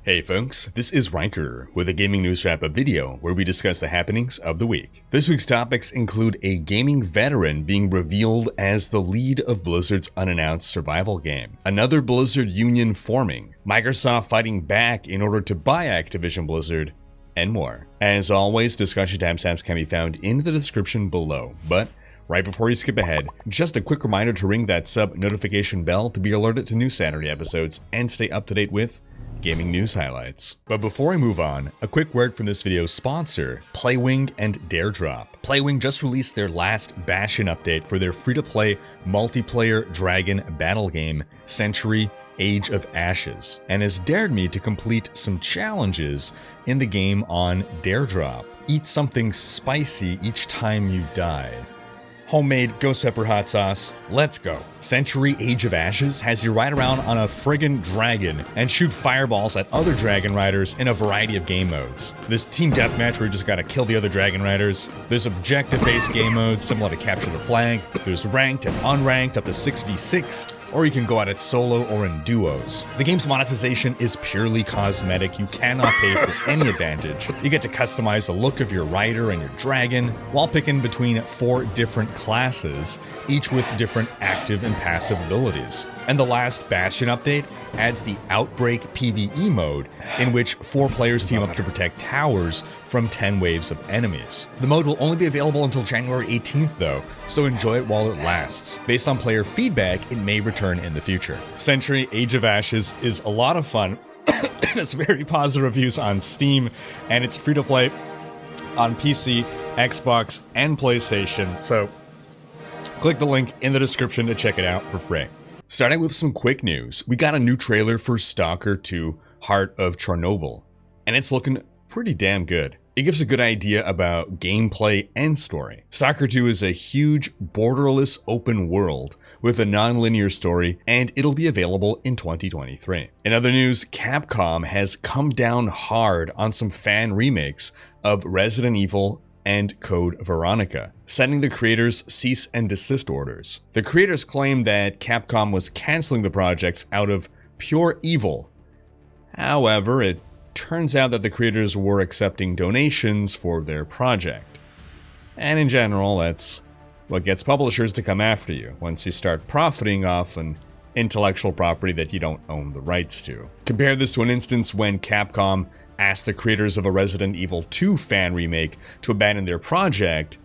Hey folks, this is Riker with a gaming news wrap-up video where we discuss the happenings of the week. This week's topics include a gaming veteran being revealed as the lead of Blizzard's unannounced survival game, another Blizzard union forming, Microsoft fighting back in order to buy Activision Blizzard, and more. As always, discussion timestamps can be found in the description below, but right before you skip ahead, just a quick reminder to ring that sub notification bell to be alerted to new Saturday episodes and stay up to date with gaming news highlights. But before I move on, a quick word from this video's sponsor, Playwing and Daredrop. Playwing just released their last Bastion update for their free-to-play multiplayer dragon battle game, Century Age of Ashes, and has dared me to complete some challenges in the game on Daredrop. Eat something spicy each time you die. Homemade ghost pepper hot sauce, let's go. Century Age of Ashes has you ride around on a friggin' dragon and shoot fireballs at other dragon riders in a variety of game modes. There's team deathmatch where you just gotta kill the other dragon riders. There's objective-based game modes similar to Capture the Flag. There's ranked and unranked up to 6v6, or you can go at it solo or in duos. The game's monetization is purely cosmetic. You cannot pay for any advantage. You get to customize the look of your rider and your dragon while picking between 4 different classes, each with different active and passive abilities. And the last Bastion update adds the Outbreak PvE mode, in which 4 players team up to protect towers from 10 waves of enemies. The mode will only be available until January 18th though, so enjoy it while it lasts. Based on player feedback, it may return in the future. Century Age of Ashes is a lot of fun. It's very positive reviews on Steam, and it's free to play on PC, Xbox, and PlayStation, so click the link in the description to check it out for free. Starting with some quick news, we got a new trailer for Stalker 2: Heart of Chernobyl, and it's looking pretty damn good. It gives a good idea about gameplay and story. Stalker 2 is a huge, borderless open world with a non-linear story, and it'll be available in 2023. In other news, Capcom has come down hard on some fan remakes of Resident Evil and Code Veronica, sending the creators cease and desist orders. The creators claim that Capcom was canceling the projects out of pure evil. However, it turns out that the creators were accepting donations for their project. And in general, that's what gets publishers to come after you once you start profiting off an intellectual property that you don't own the rights to. Compare this to an instance when Capcom asked the creators of a Resident Evil 2 fan remake to abandon their project,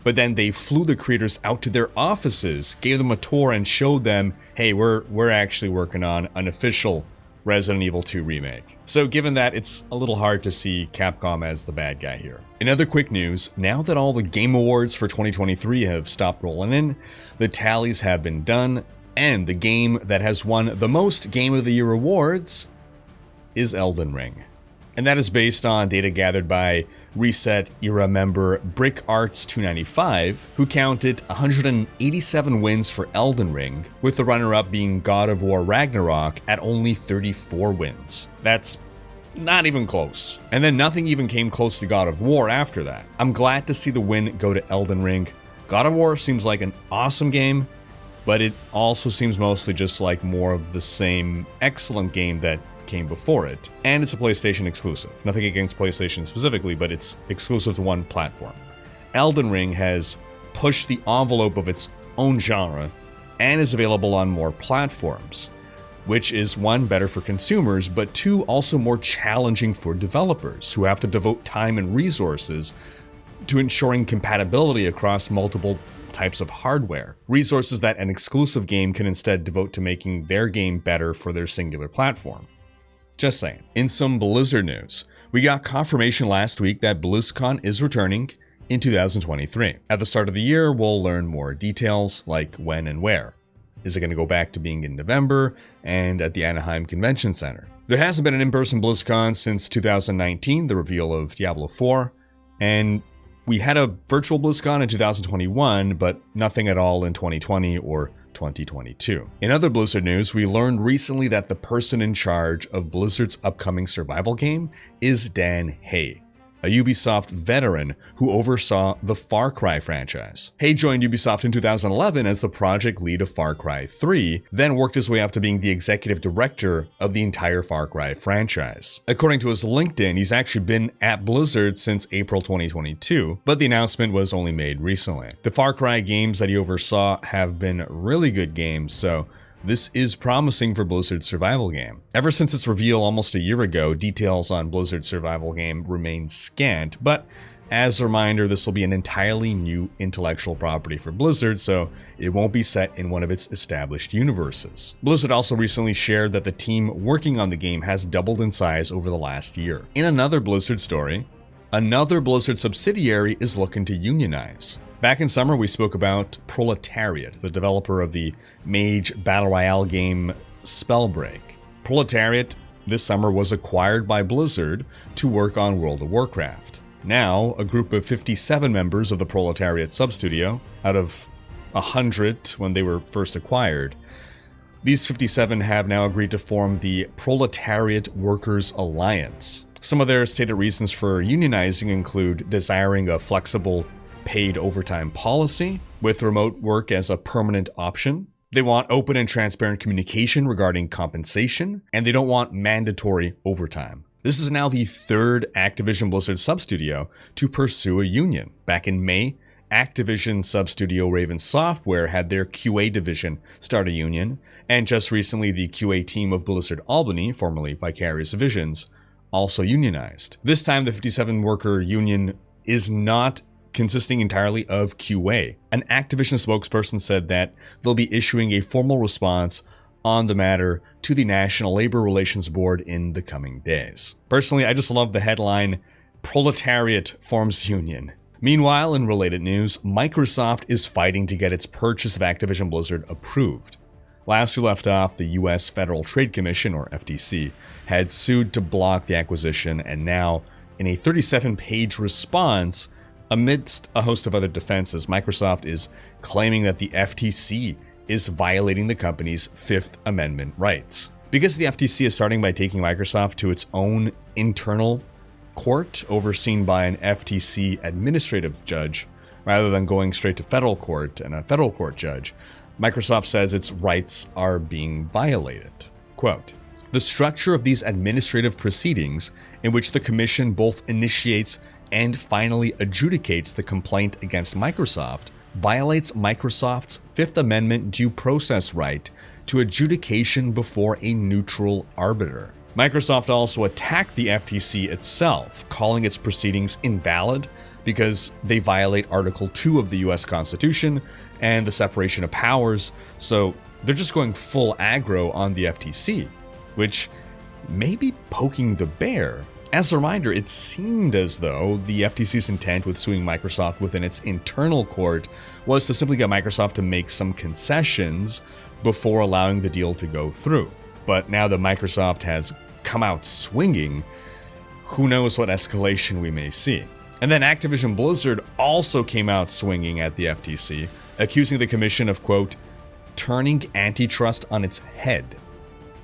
but then they flew the creators out to their offices, gave them a tour, and showed them, hey, we're actually working on an official Resident Evil 2 remake. So given that, it's a little hard to see Capcom as the bad guy here. In other quick news, now that all the Game Awards for 2023 have stopped rolling in, the tallies have been done, and the game that has won the most Game of the Year awards is Elden Ring. And that is based on data gathered by Reset Era member BrickArts295, who counted 187 wins for Elden Ring, with the runner-up being God of War Ragnarok at only 34 wins. That's not even close. And then nothing even came close to God of War after that. I'm glad to see the win go to Elden Ring. God of War seems like an awesome game, but it also seems mostly just like more of the same excellent game that came before it, and it's a PlayStation exclusive. Nothing against PlayStation specifically, but it's exclusive to one platform. Elden Ring has pushed the envelope of its own genre and is available on more platforms, which is 1, better for consumers, but 2, also more challenging for developers who have to devote time and resources to ensuring compatibility across multiple types of hardware, resources that an exclusive game can instead devote to making their game better for their singular platform. Just saying. In some Blizzard news, we got confirmation last week that Blizzcon is returning in 2023. At the start of the year, we'll learn more details, like when and where. Is it going to go back to being in November and at the Anaheim Convention Center? There hasn't been an in-person Blizzcon since 2019, the reveal of Diablo 4, and we had a virtual Blizzcon in 2021, but nothing at all in 2020 or 2022. In other Blizzard news, we learned recently that the person in charge of Blizzard's upcoming survival game is Dan Hay, a Ubisoft veteran who oversaw the Far Cry franchise. Hay joined Ubisoft in 2011 as the project lead of Far Cry 3, then worked his way up to being the executive director of the entire Far Cry franchise. According to his LinkedIn, he's actually been at Blizzard since April 2022, but the announcement was only made recently. The Far Cry games that he oversaw have been really good games, so this is promising for Blizzard's survival game. Ever since its reveal almost a year ago, details on Blizzard's survival game remain scant, but as a reminder, this will be an entirely new intellectual property for Blizzard, so it won't be set in one of its established universes. Blizzard also recently shared that the team working on the game has doubled in size over the last year. In another Blizzard story, another Blizzard subsidiary is looking to unionize. Back in summer, we spoke about Proletariat, the developer of the mage battle royale game Spellbreak. Proletariat this summer was acquired by Blizzard to work on World of Warcraft. Now, a group of 57 members of the Proletariat substudio, out of 100 when they were first acquired, these 57 have now agreed to form the Proletariat Workers Alliance. Some of their stated reasons for unionizing include desiring a flexible paid overtime policy, with remote work as a permanent option. They want open and transparent communication regarding compensation, and they don't want mandatory overtime. This is now the third Activision Blizzard substudio to pursue a union. Back in May, Activision substudio Raven Software had their QA division start a union, and just recently the QA team of Blizzard Albany, formerly Vicarious Visions, also unionized. This time the 57-worker union is not consisting entirely of QA. An Activision spokesperson said that they'll be issuing a formal response on the matter to the National Labor Relations Board in the coming days. Personally, I just love the headline, Proletariat forms union. Meanwhile, in related news, Microsoft is fighting to get its purchase of Activision Blizzard approved. Last we left off, the US Federal Trade Commission, or FTC, had sued to block the acquisition, and now, in a 37-page response, amidst a host of other defenses, Microsoft is claiming that the FTC is violating the company's Fifth Amendment rights. Because the FTC is starting by taking Microsoft to its own internal court, overseen by an FTC administrative judge, rather than going straight to federal court and a federal court judge, Microsoft says its rights are being violated. Quote, "The structure of these administrative proceedings, in which the Commission both initiates and finally adjudicates the complaint against Microsoft, violates Microsoft's Fifth Amendment due process right to adjudication before a neutral arbiter." Microsoft also attacked the FTC itself, calling its proceedings invalid because they violate Article 2 of the US Constitution and the separation of powers, so they're just going full aggro on the FTC, which may be poking the bear. As a reminder, it seemed as though the FTC's intent with suing Microsoft within its internal court was to simply get Microsoft to make some concessions before allowing the deal to go through. But now that Microsoft has come out swinging, who knows what escalation we may see. And then Activision Blizzard also came out swinging at the FTC, accusing the commission of, quote, turning antitrust on its head.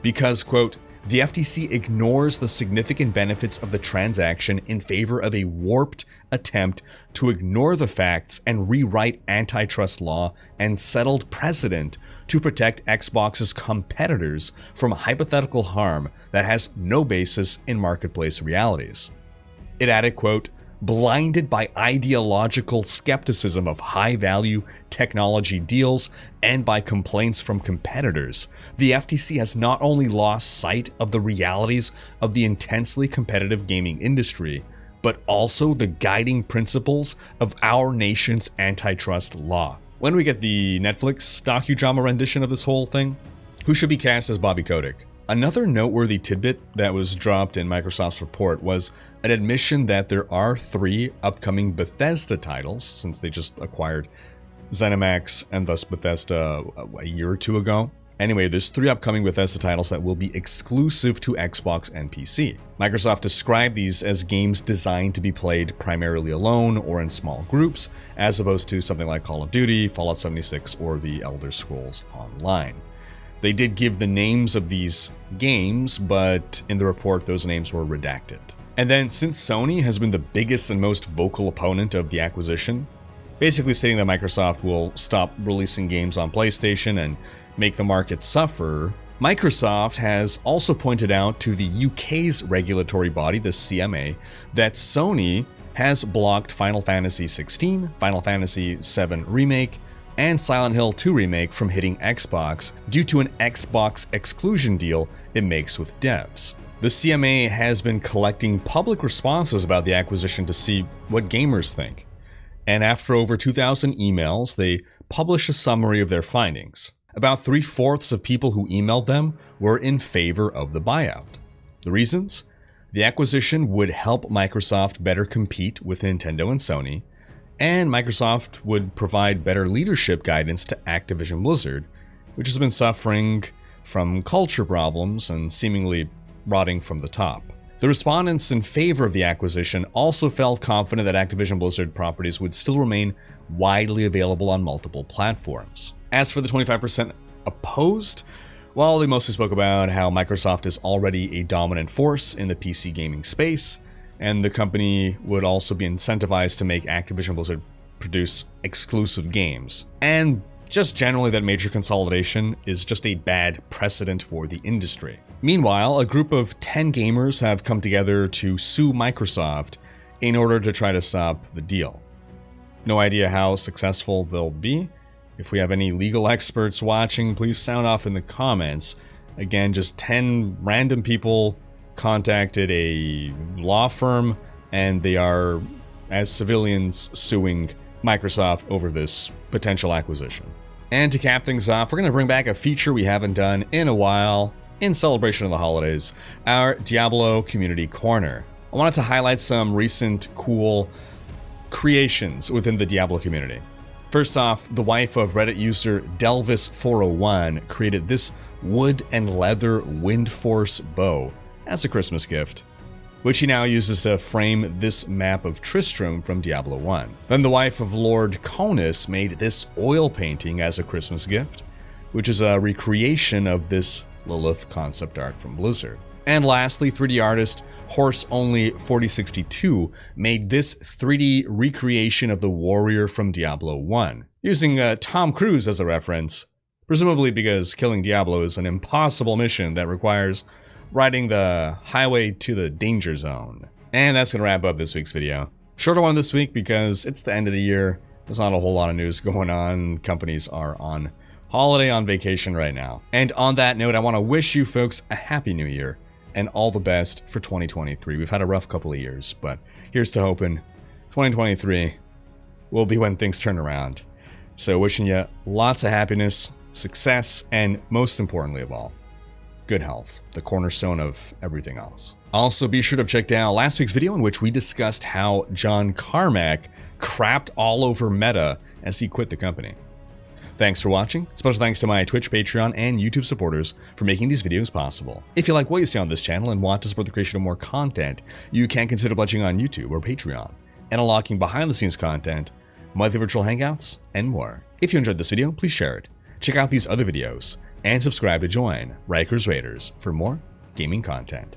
Because, quote, the FTC ignores the significant benefits of the transaction in favor of a warped attempt to ignore the facts and rewrite antitrust law and settled precedent to protect Xbox's competitors from hypothetical harm that has no basis in marketplace realities. It added, quote, blinded by ideological skepticism of high-value technology deals and by complaints from competitors, the FTC has not only lost sight of the realities of the intensely competitive gaming industry, but also the guiding principles of our nation's antitrust law. When we get the Netflix docudrama rendition of this whole thing, who should be cast as Bobby Kotick? Another noteworthy tidbit that was dropped in Microsoft's report was an admission that there are 3 upcoming Bethesda titles, since they just acquired ZeniMax and thus Bethesda a year or 2 ago. Anyway, there's 3 upcoming Bethesda titles that will be exclusive to Xbox and PC. Microsoft described these as games designed to be played primarily alone or in small groups, as opposed to something like Call of Duty, Fallout 76, or The Elder Scrolls Online. They did give the names of these games, but in the report, those names were redacted. And then since Sony has been the biggest and most vocal opponent of the acquisition, basically stating that Microsoft will stop releasing games on PlayStation and make the market suffer, Microsoft has also pointed out to the UK's regulatory body, the CMA, that Sony has blocked Final Fantasy XVI, Final Fantasy VII Remake, and Silent Hill 2 Remake from hitting Xbox due to an Xbox exclusion deal it makes with devs. The CMA has been collecting public responses about the acquisition to see what gamers think. And after over 2,000 emails, they published a summary of their findings. About 3/4 of people who emailed them were in favor of the buyout. The reasons? The acquisition would help Microsoft better compete with Nintendo and Sony, and Microsoft would provide better leadership guidance to Activision Blizzard, which has been suffering from culture problems and seemingly rotting from the top. The respondents in favor of the acquisition also felt confident that Activision Blizzard properties would still remain widely available on multiple platforms. As for the 25% opposed, well, they mostly spoke about how Microsoft is already a dominant force in the PC gaming space, and the company would also be incentivized to make Activision Blizzard produce exclusive games. And just generally that major consolidation is just a bad precedent for the industry. Meanwhile, a group of 10 gamers have come together to sue Microsoft in order to try to stop the deal. No idea how successful they'll be. If we have any legal experts watching, please sound off in the comments. Again, just 10 random people contacted a law firm, and they are, as civilians, suing Microsoft over this potential acquisition. And to cap things off, we're going to bring back a feature we haven't done in a while in celebration of the holidays, our Diablo Community Corner. I wanted to highlight some recent cool creations within the Diablo community. First off, the wife of Reddit user Delvis401 created this wood and leather Wind Force bow as a Christmas gift, which he now uses to frame this map of Tristram from Diablo 1. Then the wife of Lord Conus made this oil painting as a Christmas gift, which is a recreation of this Lilith concept art from Blizzard. And lastly, 3D artist HorseOnly4062 made this 3D recreation of the warrior from Diablo 1, using Tom Cruise as a reference, presumably because killing Diablo is an impossible mission that requires riding the highway to the danger zone. And that's going to wrap up this week's video. Shorter one this week because it's the end of the year. There's not a whole lot of news going on. Companies are on holiday, on vacation right now. And on that note, I want to wish you folks a happy new year and all the best for 2023. We've had a rough couple of years, but here's to hoping 2023 will be when things turn around. So wishing you lots of happiness, success, and most importantly of all, good health, the cornerstone of everything else. Also, be sure to check out last week's video in which we discussed how John Carmack crapped all over Meta as he quit the company. Thanks for watching. Special thanks to my Twitch, Patreon, and YouTube supporters for making these videos possible. If you like what you see on this channel and want to support the creation of more content, you can consider pledging on YouTube or Patreon and unlocking behind-the-scenes content, monthly virtual hangouts, and more. If you enjoyed this video, please share it. Check out these other videos and subscribe to join Riker's Raiders for more gaming content.